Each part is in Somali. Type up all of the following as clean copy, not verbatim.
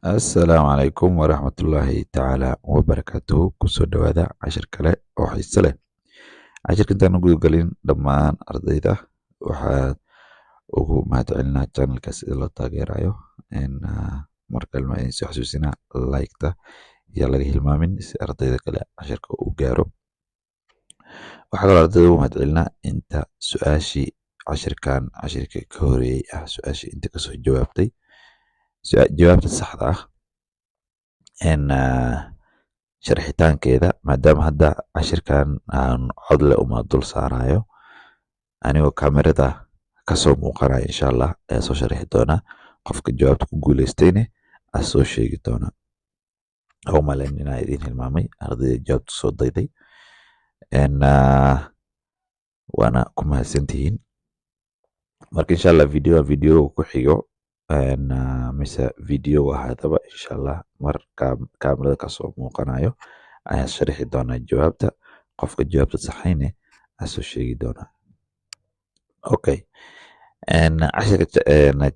السلام عليكم ورحمة الله تعالى وبركاته kusoo dhawaada cashir kale oo xiise leh cashirka intaan u gudagelin dhammaan ardayda waxaad ugu mahadcelinaa channelka sida loo taageerayo markalma idin soo xasuusinaa liketa iyo laga hilmaamin si ardayda kale cashirka uu gaaro waxaa kaloo ardayda ugu mahadcelinaa inta su-aashii cashirka ka horeeyey su-aashii inta kasoo jawaabtay jawaabta saxda sharxitaankeeda maadaama hadda cashirkan aan codle uma dul saarayo anigoo kamerada kasoo muuqanaya insha allah ayaa soo sharxi doona qofka jawaabta ku guuleystayne aa soo sheegi doona u malayn inaa idin hilmaamay ardayda jawaabta soo dayday waana ku mahadsantihiin marka insha allah video ku xigo mise video ahaadaba insha allah mar kaamirada kasoo muuqanayo ayaa sharxi doonaa jawaabta qofka jawaabta saxayne aa soo sheegi doonaa okay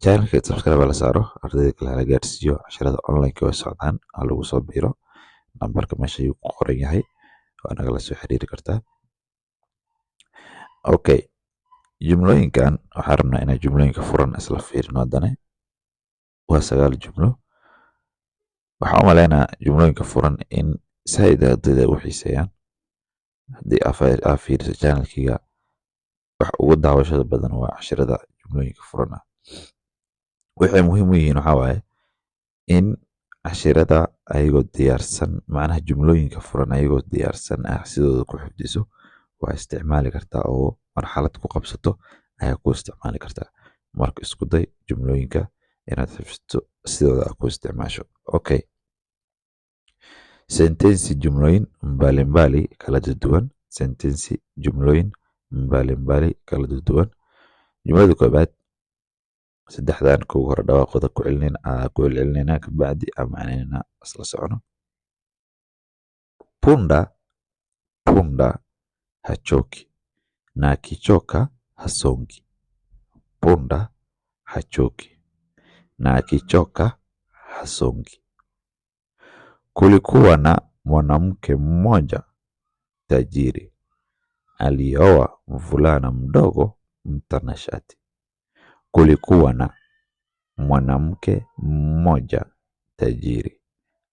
channelka subscribe la saaro ardayda kale la gaarsiiyo casharada online way socdaan aa lagu soo biro nambarka meesha ayuu ku qoran yahay waa nagala soo xiriiri kartaa okay jumlooyinkan waxaan rabnaa inaan jumlooyinka furan isla fiirino haddana waa 9 jumlo waxaa u malaynaa jumlooyinka furan in saaid ardayda u xiiseeyaan haddii aa fiiriso channelkiga wax ugu daawashada badan waa cashirada jumlooyinka furan waxay muhiim u yihiin waxaa waaye in cashirada ayagoo diyaarsan macnaha jumlooyinka furan ayagoo diyaarsan sidooda ku xifdiso waa isticmaali kartaa oo marxalad ku qabsato ayaa ku isticmaali kartaa marka isku day jumlooyinka inaad xifdiso sidooda ku isticmaasho okay sentensi jumlooyin mbalimbali kala duwan sentensi jumlooyin mbalimbali kala duwan jumlada koobaad saddexdan kugu hore dhawaaqooda ku celcelinayna kabacdi macnaheena isla socono punda hachoki na akichoka hasongi punda hachoki na akichoka hasongi kulikuwa na mwanamke mmoja tajiri alioa mvulana mdogo mtanashati kulikuwa na mwanamke mmoja tajiri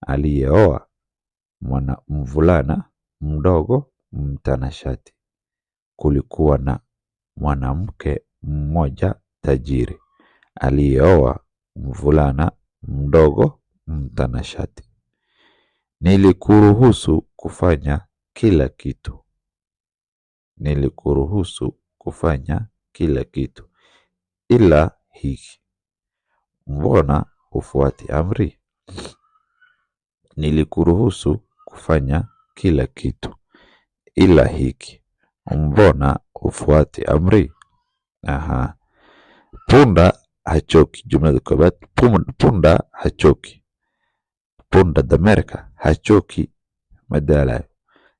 alioa mvulana mdogo mtanashati kulikuwa na mwanamke mmoja tajiri alioa mvulana mdogo mtanashati nilikuruhusu kufanya kila kitu nilikuruhusu kufanya kila kitu ila hiki mbona hufuati amri nilikuruhusu kufanya kila kitu ila hiki mbona hufuati amri punda hachoki jumlada koobaad punda hachoki punda dameerka hachoki ma daalayo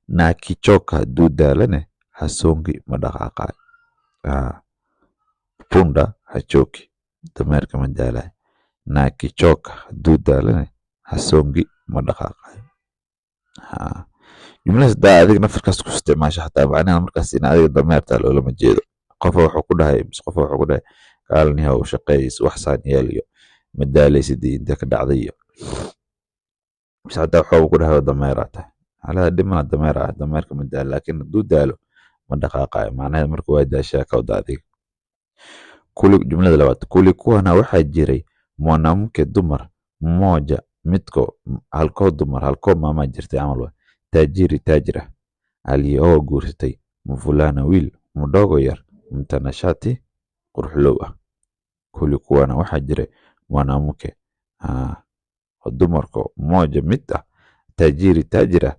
na akichoka hadduu daalane hasongi ma dhaqaaqayo punda hachoki dameerka ma daalayo na akichoka hadduu daalane hasongi ma dhaqaaqayo jumladaas daa adiga nafarkaas ku isticmaasho xataa macnaha markaas in adiga dameerta loolama jeedo qofa wuxuu ku dhahay kaalniha u shaqeeyis wax saan yeeliyo ma daalaysid inta ka dhacday iyo bas hadaa waxuu ku dhahay dameera tahay halada dhimana dameerka ma daalo laakiin hadduu daalo ma dhaqaaqayo macnaheed marka waa daashaa ka wada adiga jumlada labaad kulikuwana waxaa jiray mwanamke dumar mmoja midko halkoo dumar halkoo maamaa jirtay camal waa taajira alioa guursatay mvulana wiil mdogo yar mtanashati qurxulow kulikuwana waxaa jiray mwanamke dumarko mmoja mid taajira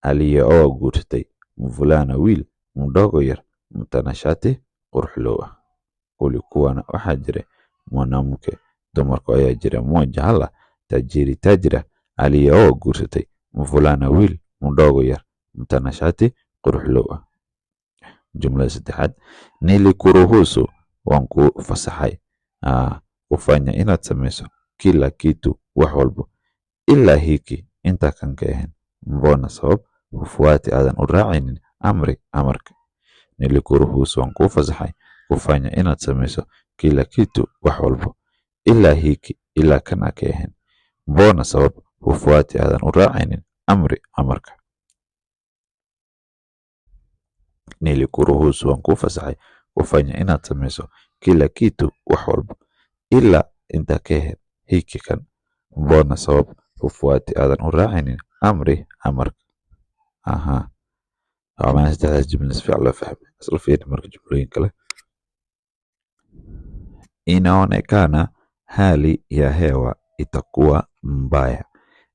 alioa guursatay mvulana wiil mdogo yar mtanashati qurxulow kulikuwana waxaa jiray mwanamke dumarko ayaa jira mmoja hala taajira alioa guursatay mvulana wiil mdogo yar mtanashati qurxulow jumlada saddexaad nilikuruhusu waan ku fasaxay kufanya inaad samayso kila kitu wax walbo ilaa hiki intaa kan ka ahayn mbona sabab hufuati aadan u raacaynin amri amarka nilikuruhusu waan kuu fasaxay kufanya inaad samayso kila kitu wax walbo ilaa hiki ilaa kan aa ka ahayn mbona sabab hufuati aadan u raacaynin amri amarka nilikuruhusu waan kuu fasaxay kufanya inaad samayso kila kitu wax walbo ilaa intaa ka ahayn hiki kan mbona sabab hufuati aadan u raacaynin amri amarka aha طبعا هذه جملة فعل فهم أصل فين مرة جملين كله inaonekana hali ya hewa itakuwa mbaya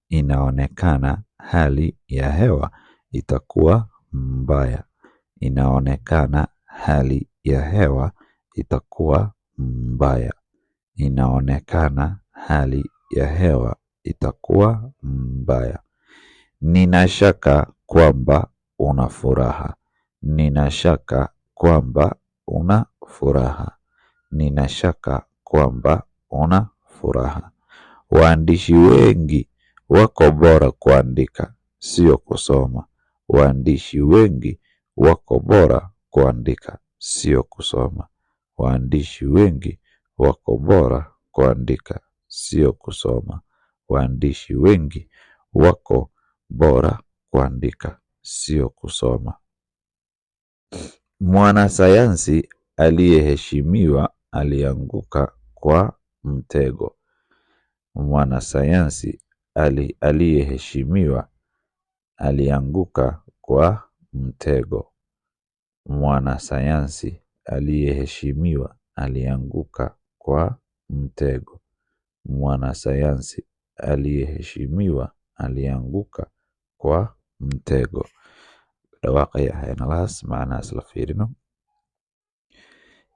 inaonekana hali ya hewa itakuwa mbaya inaonekana hali ya hewa itakuwa mbaya inaonekana hali ya hewa itakuwa mbaya nina shaka kwamba una furaha nina shaka kwamba una furaha nina shaka kwamba una furaha waandishi wengi wako bora kuandika sio kusoma waandishi wengi wako bora kuandika sio kusoma waandishi wengi wako bora kuandika sio kusoma waandishi wengi wako bora kuandika sio kusoma mwanasayansi aliyeheshimiwa alianguka kwa mtego mwanasayansi aliyeheshimiwa alianguka kwa mtego mwanasayansi aliyeheshimiwa alianguka kwa mtego mwanasayansi aliyeheshimiwa alianguka kwa mtego dhawaaqaya haynalahaas macnahaas la fiirino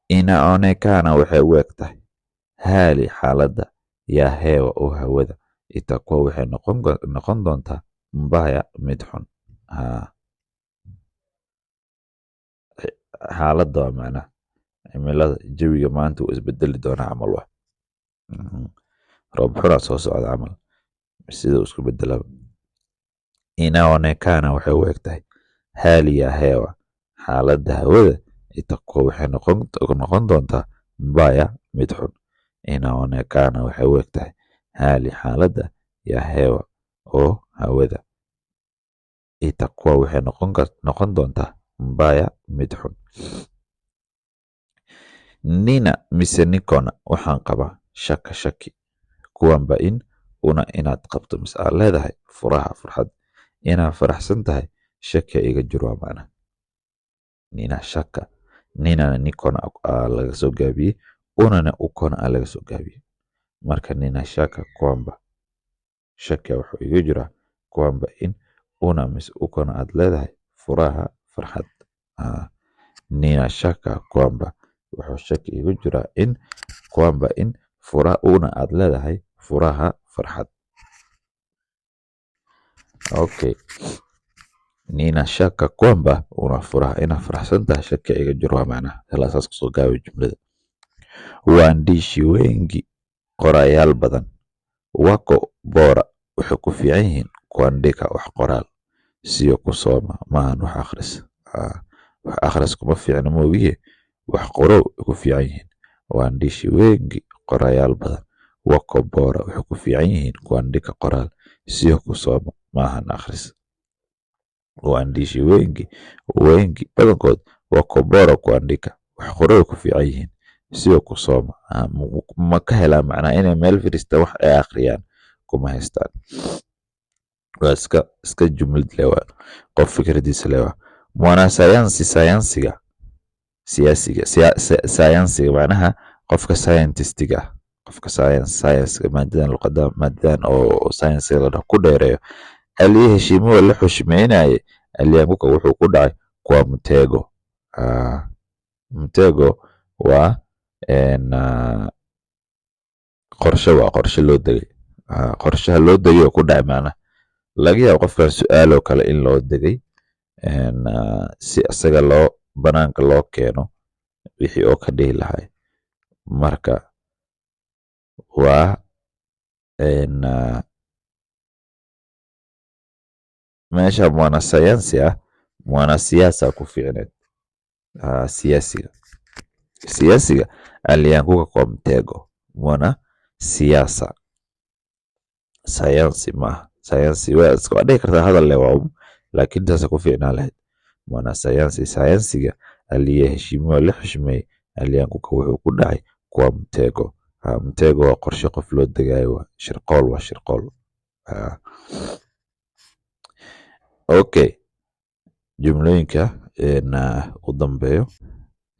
inaonekana waxay u eg tahay hali xaaladda yaa hewa oo hawada itakuwa waxay noqon doontaa mbaya mid xun xaaladda waa macnaha cimilada jawiga maanta uu isbedeli doonaa camal wa roob xunaa soo socda camal sida uu isku bedelaba inaonekana waxay u eg tahay hali ya hewa xaaladda hawada itakuwa waxay noqon doontaa mbaya mid xun inaonekana waxay u eg tahay hali xaaladda ya hewa oo hawada itakuwa waxay noqon doontaa mbaya mid xun nina mise nikona waxaan qabaa shaka shaki kuwanba in una inaad qabto mise aad leedahay furaha farxad inaad faraxsan tahay shaki iga jiro waa macna nina shaka nina nikona laga soo gaabiyey unana ukona laga soo gaabiyey marka nina shaka kwamba shaki wuxuu iga jiraa kwamba in una mise ukona aad leedahay furaha farxad nina shaka kwamba wuxuu shaki iga jiraa in kwamba in furaha una aad leedahay furaha farxad okay nina shaka kwamba una furaha ina faraxsan tahay shaki iga jiro waa macnaha halaasaas kusoo gaabi jumlada waandishi wengi qorayaal badan wako bora waxay ku fiican yihiin kuandika wax qoraal sio kusoma maahan wax akhris wax akhris kuma fiicna moogiye wax qoro ku fiican yihiin waandishi wengi qorayaal badan wako bora waxay ku fiican yihiin kuandika qoraal sio kusoma maahan akhris waandishi wengi badankood wako bora kuandika wax qoro ku fiican yihiin sio kusoma ma ka helaa macnaa inay meel firista wax ay akhriyaan kuma haystaan waa iska jumlad lewa qof fikradiisa lewa mwanasayansi sayansiga macnaha qofka scientistiga qofka science maadadan luqada maadadan oo science la ku dheereeyo aliyeheshimiwa la xushmeynaye alianguka wuxuu ku dhacay kwa mtego waa qorshe loo degay qorshaha loo degay oo ku dhacay macnaha laga yaabo qofkan su'aalo kale in loo degay si asaga loo banaanka loo keeno wixii oo ka dhihi lahay marka waa meesha mwanasayansi ah mwanasiasa ku fiicneed. Siyaasiga alianguka kwa mtego. Mwanasiasa sayansi maaha. Sayansi waa iska dhihi kartaa hadal leh waa laakiin taas ku fiicnaa lahayd. Mwanasayansi sayansiga aliyeheshimiwa la xushmeeyey alianguka wuxuu ku dhacay kwa mtego. Mtego waa qorshe qof loo degaayo. Shirqool waa shirqool. Okay, jumlooyinka u dambeeyo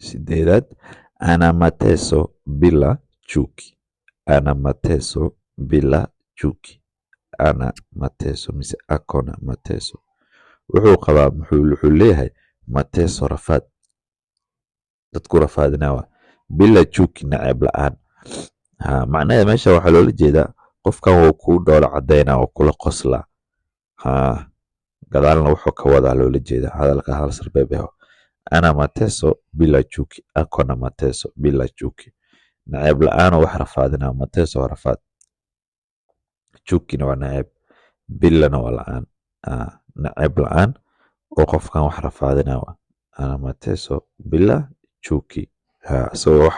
8 ana mateso bila chuki. Ana mateso bila chuki. Ana mateso mise akona mateso wuxuu qabaa wuxuu leeyahay mateso rafaad dadku rafaadinaa bila chuki nacayb la'aan. Macnaheedu meesha waxaa loola jeedaa qofkan wuu kuu dhoola cadeynaa oo kula qoslaa. gadaalna wuxuu ka wadaa loola jeedaa hadalka hal sarbeeb ana mateso bila chuki. Akona mateso bila chuki. nacayb la'aan wax rafaadinaa. mateso rafaad. chukina waa nacayb. bilana waa la'aan. nacayb la'aan oo qofkan wax rafaadinaa. ana mateso bila chuki. so wax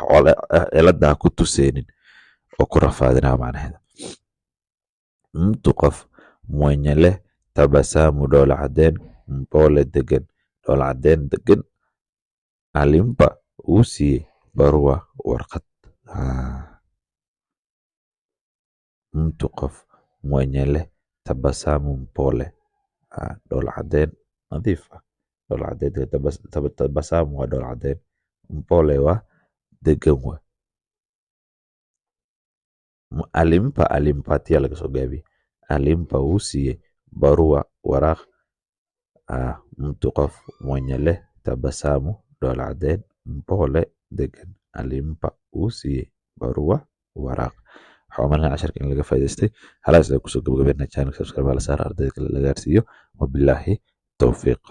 cilada ku tuseenin oo ku rafaadinaa macnaheeda. mtu qof mwenye leh tabasamu dhoola cadeen mpole degan. dhoola cadeen degan alimpa uu siiyey barua warqad. mtu qof mwenye leh tabasamu mpole dhoola cadeen nadiif ah. dhoola cadeen tabasamu waa dhoola cadeen. mpole waa degan waa. alimpa alimpatia laga soo gaabiye. alimpa uu siiyey barua waraaq. mtu qof mwenye leh tabasamu dhoola cadeen mpole degan alimpa uu siiyey barua waraaq. waxaa umalina casharka in laga faa'iidaystay. halaas ay kusoo gabagabeynaa channel subscribe la saar ardayda kale la gaarsiiyo. wabilaahi tawfiiq.